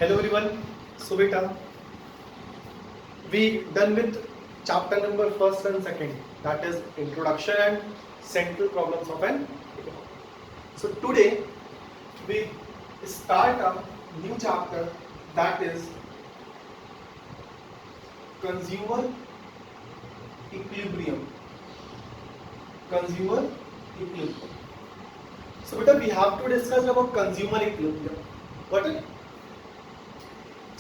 Hello everyone. So beta, we done with chapter number first and second. That is introduction and central problems of an economy. So today we start a new chapter that is consumer equilibrium. Consumer equilibrium. So beta, we have to discuss about consumer equilibrium. Got it?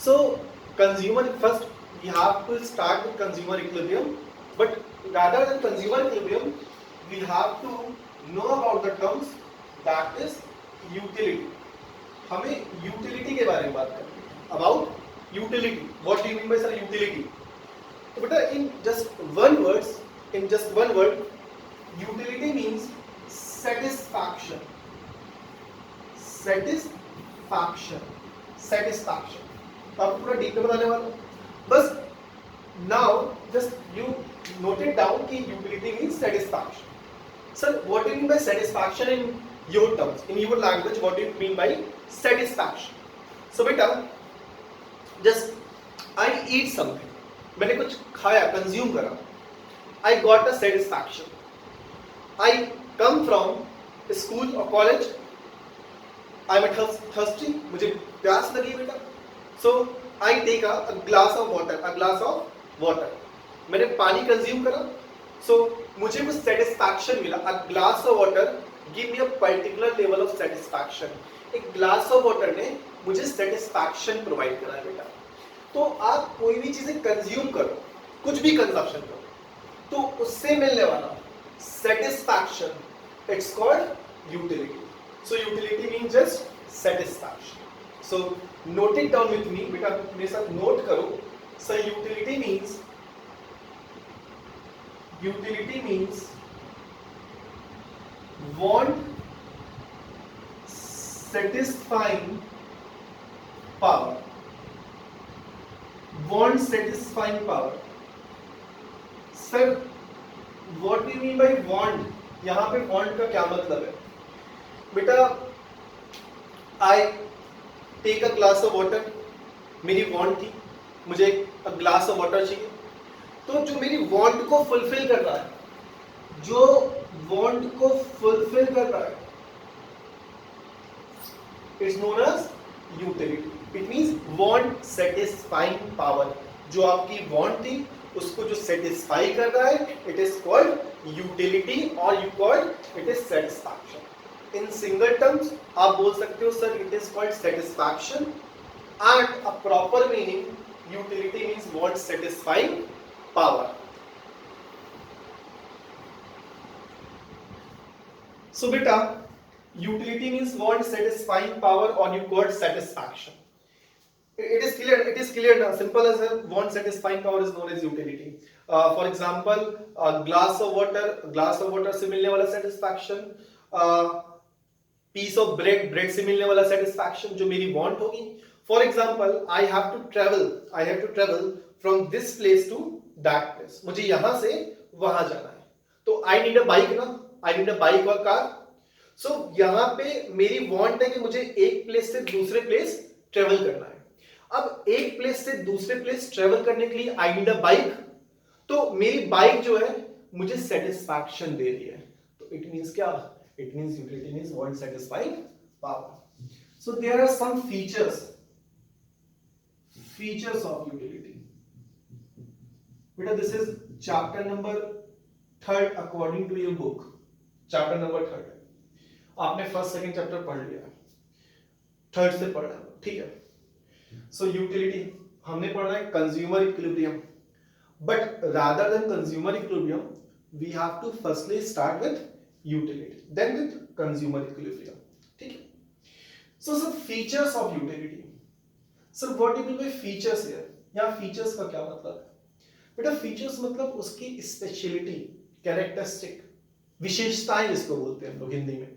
So consumer first we have to start with consumer equilibrium, but rather than consumer equilibrium, we have to know about the terms that is utility. हमें utility के बारे में बात करनी है. About utility. What do you mean by sir utility? तो बेटा in just one word, utility means satisfaction. Satisfaction. Satisfaction. तो आपको पूरा डीप में बताने वाला हूँ. बस now just you note it down कि utility means satisfaction. Sir, what do you mean by satisfaction in your terms, in your language? What do you mean by satisfaction? So बेटा, just I eat something. मैंने कुछ खाया, consume करा. I got a satisfaction. I come from school or college. I'm thirsty. मुझे प्यास लगी बेटा. So I take a glass of water. A glass of water. मैंने पानी कंज्यूम करा. So मुझे कुछ satisfaction मिला. A glass of water give me a particular level of satisfaction. एक glass of water ने मुझे satisfaction provide करा है बेटा. तो आप कोई भी चीजें कंज्यूम करो, कुछ भी कंजप्शन करो, तो उससे मिलने वाला satisfaction, it's called utility. So utility means just satisfaction. So note it down with me, बेटा मेरे साथ नोट करो. So utility means want satisfying power. Want satisfying power. Sir, what do you mean by want? यहाँ पे want का क्या मतलब है? बेटा I take a glass of water. मेरी want थी, मुझे एक glass of water चाहिए. तो जो मेरी want को fulfill कर रहा है, जो want को fulfill कर रहा है, it's known as utility. It means want satisfying power. जो आपकी want थी, उसको जो satisfy कर रहा है, it is called utility or you call it is satisfaction. In single terms आप बोल सकते हो sir it is called satisfaction, and a proper meaning utility means want satisfying power. So beta, utility means want satisfying power or you call satisfaction. It is clear now. Simple as want satisfying power is known as utility. For example, a glass of water से मिलने वाला satisfaction, piece of bread से मिलने वाला satisfaction जो मेरी want होगी. For example, I have to travel from this place to that place. मुझे यहाँ से वहाँ जाना है. तो I need a bike ना, I need a bike or car. So यहाँ पे मेरी want है कि मुझे एक place से दूसरे place travel करना है. अब एक प्लेस से दूसरे प्लेस ट्रेवल करने के लिए आई नीड अ बाइक. तो मेरी बाइक जो है मुझे सेटिस्फैक्शन दे रही है. तो इट मींस क्या? It means utility means want satisfying power. So there are some features of utility. बेटा this is chapter number 3 according to your book. Chapter number 3 आपने फर्स्ट सेकंड चैप्टर पढ़ लिया, थर्ड से पढ़ना है, ठीक है. So utility हमने पढ़ा है consumer equilibrium, but rather than consumer equilibrium we have to firstly start with utility, then with consumer equilibrium. ठीक है. So features of utility. So what do you mean by features here? यहाँ features का क्या मतलब है? बेटा features मतलब उसकी speciality, characteristic, विशेषताएं जिसको बोलते हैं हम लोग हिंदी में.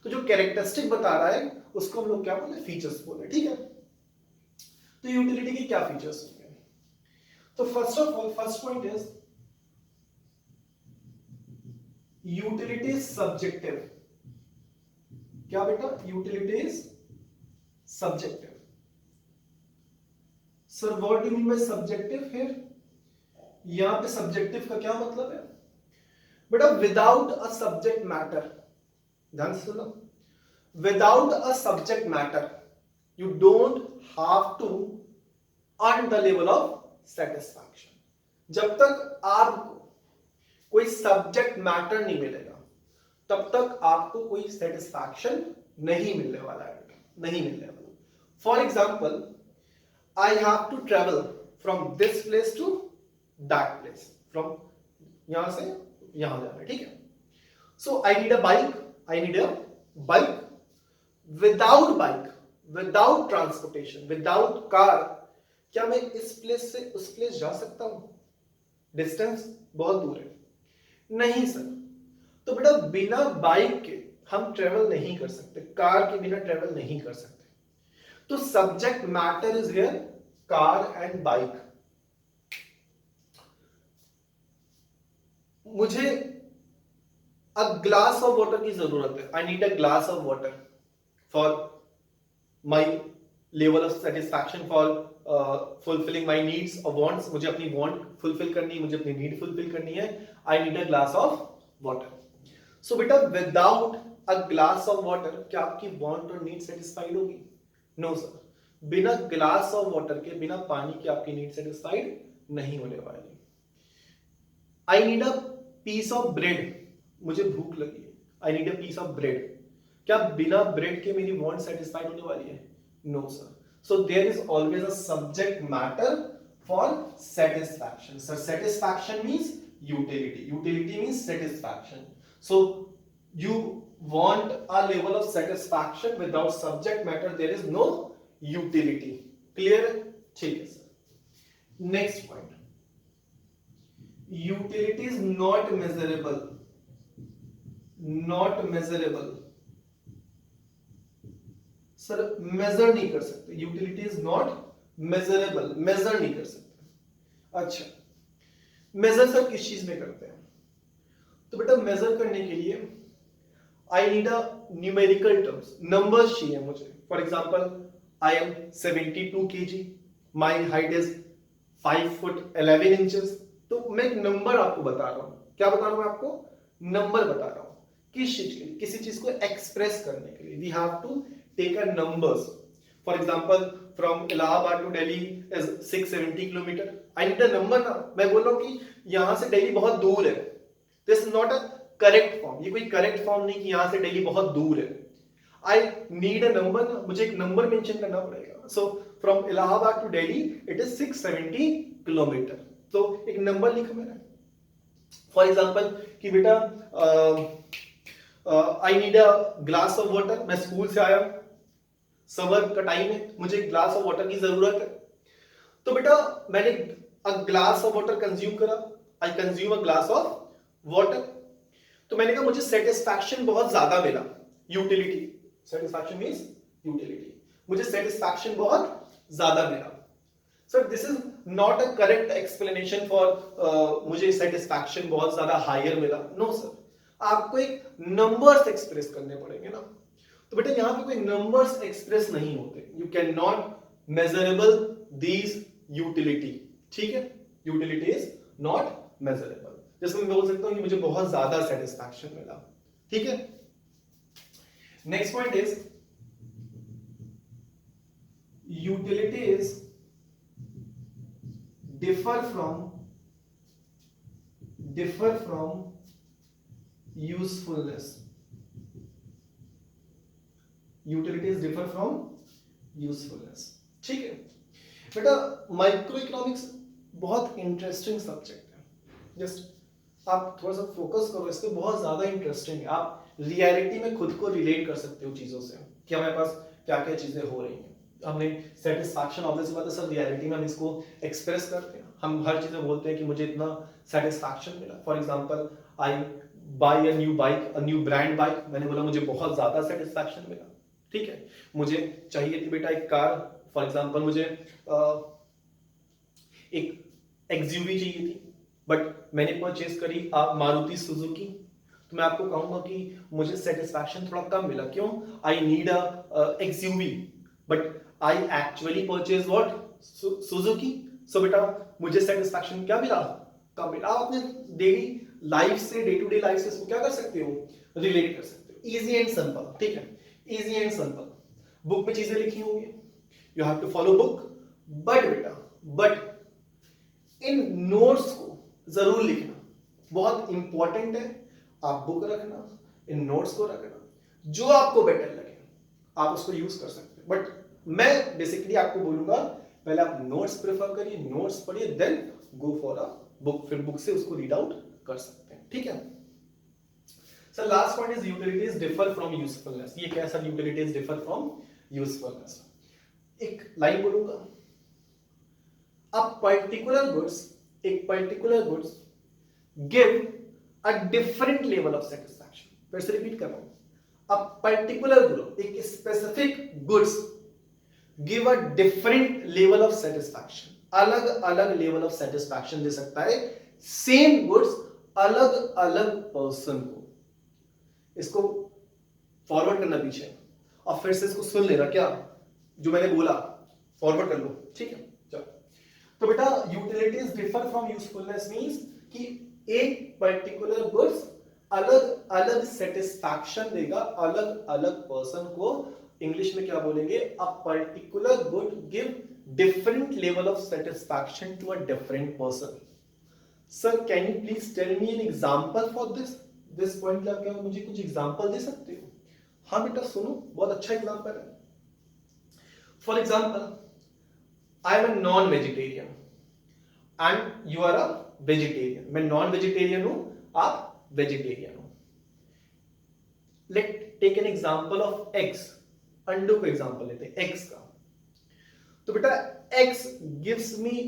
तो जो characteristic बता रहा है उसको हम लोग क्या बोलते हैं? features बोलते हैं. ठीक है. तो यूटिलिटी के क्या फीचर्स होंगे? तो first point is utility is subjective. क्या बेटा? Utility is subjective. Sir what do you mean by subjective here? यहां पे सब्जेक्टिव का क्या मतलब है बेटा? विदाउट अ सब्जेक्ट मैटर, ध्यान से सुनो, without a subject matter you don't have to earn the level of satisfaction. जब तक आपको कोई सब्जेक्ट मैटर नहीं मिलेगा तब तक आपको कोई सेटिस्फैक्शन नहीं मिलने वाला है, नहीं मिलने वाला। For example, I have to travel from this place to that place, from यहां से यहां जाना है, ठीक है। So I need a bike, I need a bike. Without bike, without transportation, without car, क्या मैं इस प्लेस से उस प्लेस जा सकता हूं? डिस्टेंस बहुत दूर है, नहीं सर। तो बेटा बिना बाइक के हम ट्रेवल नहीं कर सकते, कार के बिना ट्रेवल नहीं कर सकते। तो subject matter is here car and bike. मुझे अ ग्लास ऑफ वाटर की जरूरत है, I need a glass of water for my level of satisfaction, for fulfilling my needs और वॉन्ट्स। मुझे अपनी वॉन्ट फुलफिल करनी है, मुझे अपनी नीड फुलफिल करनी है, I need a glass of water. So बेटा without a glass of water क्या आपकी वॉन्ट और नीड सेटिस्फाइड होगी? नो सर, बिना ग्लास ऑफ वाटर के, बिना पानी के आपकी नीड सेटिस्फाइड नहीं होने वाली। I need a piece of bread, मुझे भूख लगी है, I need a piece of bread, क्या बिना ब्रेड के मेरी वॉन्ट सेटिस्फाइड होने वाली है? No sir. So there is always a subject matter for satisfaction. Sir satisfaction means utility, utility means satisfaction. So you want a level of satisfaction without subject matter, there is no utility. Clear? ठीक है सर। Next point, utility is not measurable, not measurable। Sir measure नहीं कर सकते, utility is not measurable, measure नहीं कर सकते। अच्छा, मेजर सर किस चीज में करते हैं? तो बेटा मेजर करने के लिए आई need a numerical terms, numbers चाहिए मुझे। For example, I M 72 kg, my height is 5 foot 11 inches. तो मैं एक नंबर आपको बता रहा हूं। क्या बता रहा हूं मैं आपको? नंबर बता रहा हूं। किस चीज के लिए? किसी चीज को एक्सप्रेस करने के लिए we have to take a numbers. For example, from Allahabad to Delhi is 670 kilometre. I need a number ना। मैं बोल रहा हूं कि यहां से दिल्ली बहुत दूर है, this is not a correct form. ये कोई करेक्ट फॉर्म नहीं कि यहां से दिल्ली बहुत दूर है। आई नीड अ नंबर, मुझे एक नंबर मेंशन करना पड़ेगा। So from Allahabad to Delhi it is 670 kilometre. तो एक नंबर लिखा मैंने। फॉर एग्जांपल कि बेटा I need a glass of water. मैं स्कूल से आया, समर का टाइम है, मुझे ग्लास ऑफ वाटर की जरूरत है। तो बेटा मैंने a glass of water consume करा, I consume a glass of water. तो मैंने कहा मुझे सेटिस्फैक्शन बहुत ज्यादा मिला, यूटिलिटी। सेटिस्फैक्शन मींस यूटिलिटी, मुझे सेटिस्फैक्शन बहुत ज्यादा मिला। Sir this is not a correct explanation for मुझे सेटिस्फैक्शन बहुत ज्यादा हायर मिला। नो सर, आपको एक नंबर्स एक्सप्रेस करने पड़ेंगे ना। तो बेटा यहां पे कोई नंबर्स एक्सप्रेस नहीं होते, you can not measurable these utility. ठीक है, यूटिलिटी इज नॉट मेजरेबल। जैसे मैं बोल सकता हूं कि मुझे बहुत ज्यादा सेटिस्फैक्शन मिला। ठीक है, next point is utilities differ from usefulness। utilities differ from usefulness। ठीक है बेटा, माइक्रो इकोनॉमिक्स बहुत इंटरेस्टिंग सब्जेक्ट है। जस्ट आप थोड़ा सा फोकस करो इस पे, बहुत ज्यादा इंटरेस्टिंग है। आप रियलिटी में खुद को रिलेट कर सकते हो चीजों से कि हमारे पास क्या क्या चीजें हो रही हैं। हमने सेटिस्फैक्शन ऑब्वियस बात है सर, रियलिटी में हम इसको एक्सप्रेस करते हैं। हम हर चीजें बोलते हैं कि मुझे इतना सेटिस्फैक्शन मिला। For example, I buy a new bike, a new brand bike. मैंने बोला मुझे बहुत ज्यादा सेटिस्फैक्शन मिला। ठीक है, मुझे चाहिए थी बेटा एक कार। फॉर एग्जांपल, मुझे एक एक्सयूवी चाहिए थी, बट मैंने परचेज करी मारुति सुजुकी। तो मैं आपको कहूंगा कि मुझे सेटिस्फैक्शन थोड़ा कम मिला। क्यों? I need a XUV, but I actually purchase what, Suzuki. So बेटा मुझे सेटिस्फैक्शन क्या मिला, कब मिला। आप अपने डेली लाइफ से, डे टू डे लाइफ से इसको क्या कर सकते हो, रिलेट कर सकते हो। इजी एंड सिंपल, ठीक है, इजी एंड सिंपल। बुक में चीजें लिखी होंगी, you have to follow book, but बेटा बट इन नोट्स को जरूर लिखना, बहुत इंपॉर्टेंट है। आप बुक रखना, इन नोट्स को रखना, जो आपको बेटर लगे आप उसको यूज कर सकते हो। बट मैं बेसिकली आपको बोलूंगा पहले आप नोट्स प्रेफर करिए, नोट्स पढ़िए, then go for a book, फिर बुक से उसको रीड आउट कर सकते हैं, ठीक है। Sir last point is utilities differ from usefulness. ये कैसा यूटिलिटीज डिफर फ्रॉम यूजफुलनेस, एक लाइन बोलूंगा, अ पर्टिकुलर गुड्स, एक particular goods give a different level of satisfaction. फिर से रिपीट कर रहा हूं, अ पर्टिकुलर गुड, एक specific goods give a different level of satisfaction, अलग अलग लेवल ऑफ सेटिस्फैक्शन दे सकता है सेम गुड्स अलग अलग पर्सन को। इसको फॉरवर्ड करना पीछे और फिर से इसको सुन लेना, क्या जो मैंने बोला फॉरवर्ड कर लो, ठीक है। चलो तो बेटा utilities differ from usefulness means कि एक पर्टिकुलर गुड्स अलग अलग सेटिस्फैक्शन देगा अलग अलग पर्सन को। इंग्लिश में क्या बोलेंगे, a particular good give different level of satisfaction to a different person. Sir can you please tell me an example for this point. आप क्या मुझे कुछ एग्जांपल दे सकते हो? हाँ बेटा सुनो, बहुत अच्छा एग्जांपल है। For example I am a non vegetarian and you are a vegetarian. मैं नॉन वेजिटेरियन हूं, आप वेजिटेरियन हो। Let take an example of eggs, अंडों को एग्जांपल लेते हैं एग्स का। तो बेटा eggs gives me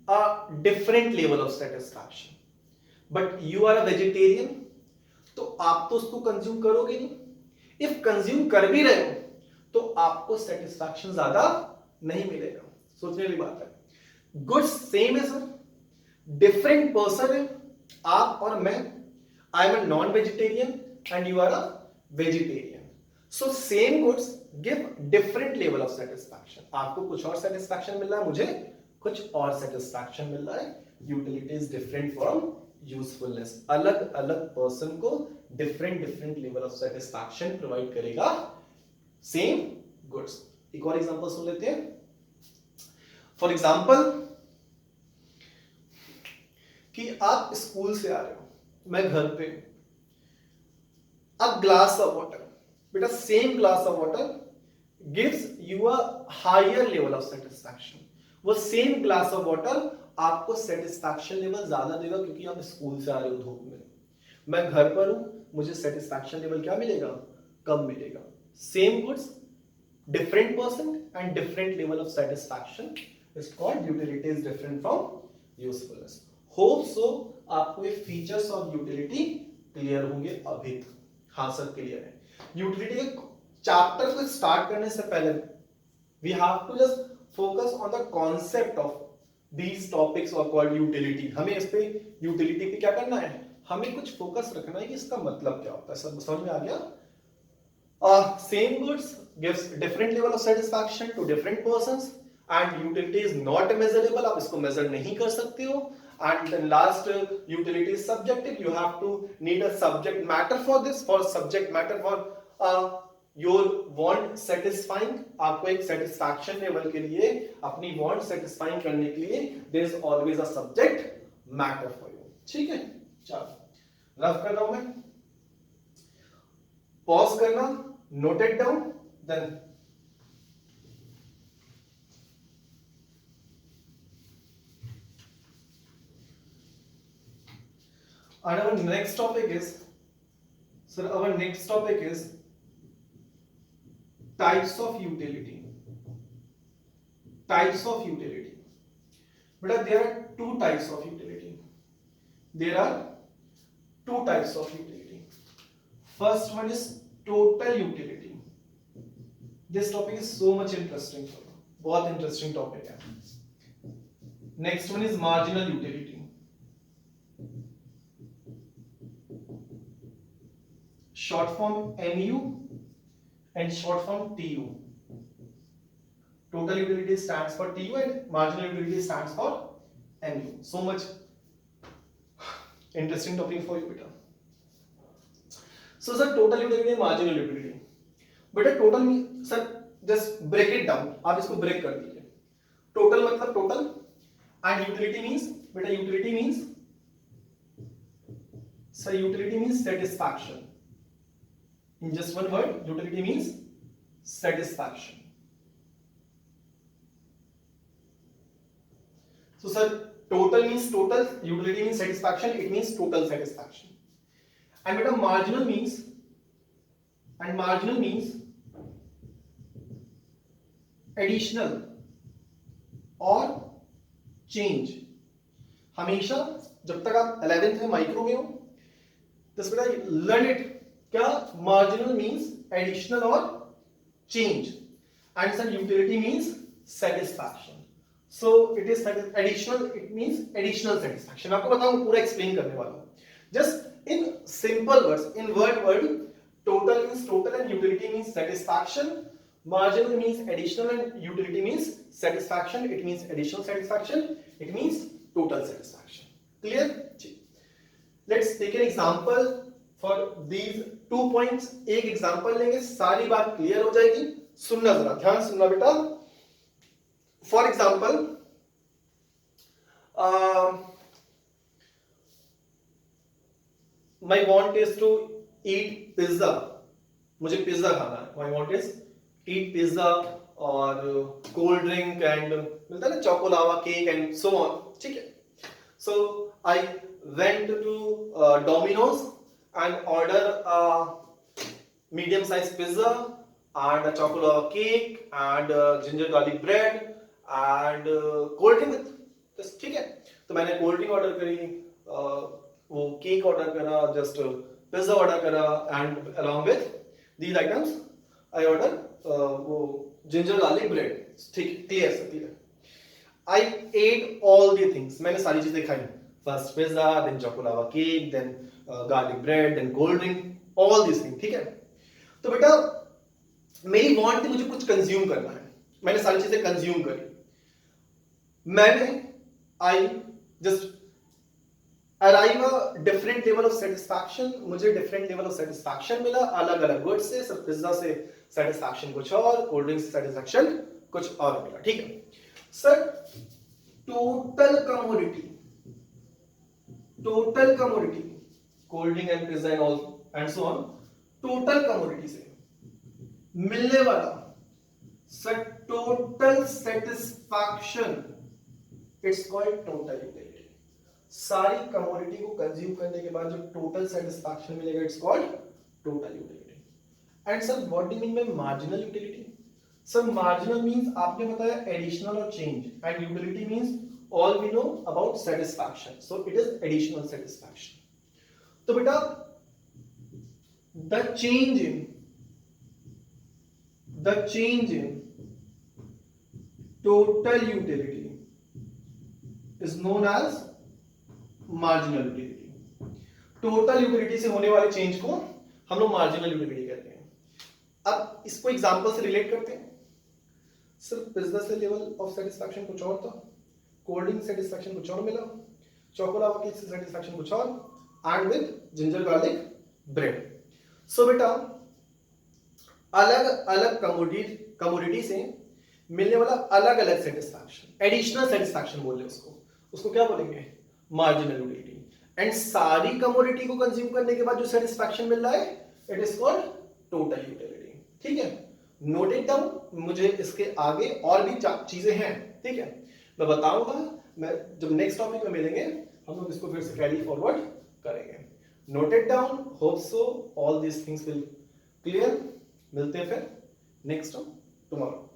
a different level of satisfaction, but you are a vegetarian, तो आप तो उसको कंज्यूम करोगे नहीं। इफ कंज्यूम कर भी रहे हो तो आपको सेटिस्फैक्शन ज्यादा नहीं मिलेगा। सोचने वाली बात है। गुड्स सेम है सर, डिफरेंट पर्सन है, आप और मैं। I am a non vegetarian and you are a vegetarian, so same goods give different level of satisfaction. आपको कुछ और सेटिस्फैक्शन मिल रहा है, मुझे कुछ और सेटिस्फैक्शन मिल रहा है। Utility is different from usefulness, अलग अलग पर्सन को different different level of satisfaction provide करेगा सेम गुड्स। एक और एग्जांपल सुन लेते हैं। फॉर एग्जांपल कि आप स्कूल से आ रहे हो, मैं घर पे, अ ग्लास ऑफ वाटर, बेटा same glass of water gives you a higher level of satisfaction. वो सेम ग्लास ऑफ वाटर आपको सेटिस्फैक्शन लेवल ज्यादा देगा क्योंकि आप स्कूल से आ रहे हो धूप में। मैं घर पर हूं, मुझे सेटिस्फैक्शन लेवल क्या मिलेगा, कम मिलेगा। Same goods different person and different level of satisfaction is called utility is different from usefulness. Hope so आपको ये फीचर्स ऑफ यूटिलिटी क्लियर होंगे अभी तक। हाँ सर क्लियर है। यूटिलिटी के चैप्टर को स्टार्ट करने से पहले we have to just focus on the concept of these topics are called utility. हमें इस पे यूटिलिटी पे क्या करना है, हमें कुछ फोकस रखना है कि इसका मतलब क्या होता है। सब समझ में आ गया? Same goods gives different level of satisfaction to different persons and utility is not measurable, आप इसको measure नहीं कर सकते हो। And then last utility is subjective, you have to need a subject matter for this, for subject matter for your want satisfying। आपको एक satisfaction level के लिए, अपनी want satisfying करने के लिए there is always a subject matter for you। ठीक है, चलो रफ कर रहा हूं मैं, पॉज करना, note it down, then and our next topic is, sir, our next topic is types of utility. Types of utility. But there are two types of utility. There are two types of utility. First one is total utility. This topic is so much interesting for you. बहुत interesting topic है. Next one is marginal utility. Short form MU and short form TU. total utility stands for TU and marginal utility stands for MU. So much interesting topic for you beta. So sir, total utility and marginal utility. बेटा total में sir just break it down. आप इसको break कर दीजिए. Total मतलब total and utility means बेटा utility means sir utility means satisfaction. In just one word, utility means satisfaction. So sir, total means total, utility means satisfaction, it means total satisfaction. And beta marginal means additional or change. हमेशा जब तक आप 11th में micro में हो, तो बेटा learn it. क्या marginal means additional or change, and sir utility means satisfaction. So it is additional, it means additional satisfaction. आपको बताऊं, पूरा एक्सप्लेन करने वाला हूं. Just in simple words, in word, total means total and utility means satisfaction. Marginal means additional and utility means satisfaction. It means additional satisfaction. It means total satisfaction. Clear? Let's take an example for these 2 points. एक example लेंगे, सारी बात clear हो जाएगी. सुनना, जरा ध्यान सुनना बेटा. For example my want is to eat pizza. मुझे पिज्जा खाना है. My want is eat pizza और कोल्ड ड्रिंक एंड मिलता है ना choco lava cake and so on. ठीक है. So I went to Domino's and order a medium sized pizza and a chocolate cake and ginger garlic bread and cold drink with this. ठीक है. तो मैंने cold drink order करी, वो cake order करा, just pizza order करा and along with these items I order वो ginger garlic bread. ठीक, clear sir, clear. I ate all the things. मैंने सारी चीजें खाई. First pizza, then chocolate cake, then garlic bread, then cold drink, all these things. ठीक है. तो बेटा मेरी वांट थी, मुझे कुछ कंज्यूम करना है. मैंने सारी चीजें कंज्यूम करी. मैंने I just arrive a different level of satisfaction. मुझे डिफरेंट लेवल ऑफ सेटिस्फैक्शन मिला अलग अलग गुड से. सब पिज्जा से सेटिस्फैक्शन कुछ और, कोल्ड ड्रिंक से सेटिस्फैक्शन कुछ और मिला. ठीक है sir. Total commodity cold drink and pizza and all and so on, total commodity से मिलने वाला sir total satisfaction, it's called total utility. सारी कमोडिटी को कंज्यूम करने के बाद जो टोटल सेटिस्फैक्शन मिलेगा, it's called total utility. And sir what do you mean by marginal utility? Sir marginal means आपने बताया एडिशनल और change, and utility means all we know about satisfaction, so it is additional satisfaction. तो बेटा the change in total utility is known as marginal utility. total utility से होने वाले change को हम लोग marginal utility कहते हैं. अब इसको एग्जांपल से रिलेट करते हैं. सिर्फ पिज्जा से लेवल ऑफ सेटिस्फैक्शन कुछ और था, कोल्ड ड्रिंक सेटिस्फैक्शन कुछ और मिला, चोकोलावा केक से सेटिस्फैक्शन कुछ और, and with ginger garlic bread. So बेटा अलग अलग कमोडिटी से मिलने वाला अलग अलग सेटिस्फैक्शन, एडिशनल सेटिस्फैक्शन बोल रहे उसको क्या बोलेंगे? Marginal utility. एंड सारी कमोडिटी को कंज्यूम करने के बाद जो सेटिस्फैक्शन मिल रहा है, it is called total utility. ठीक है, नोट इट डाउन. मुझे इसके आगे और भी चीजें हैं. ठीक है, मैं बताऊंगा. मैं जब नेक्स्ट टॉपिक में मिलेंगे हम लोग इसको फिर से कैरी फॉरवर्ड करेंगे. Note it down. Hope so all these things will clear. मिलते हैं फिर नेक्स्ट टुमारो.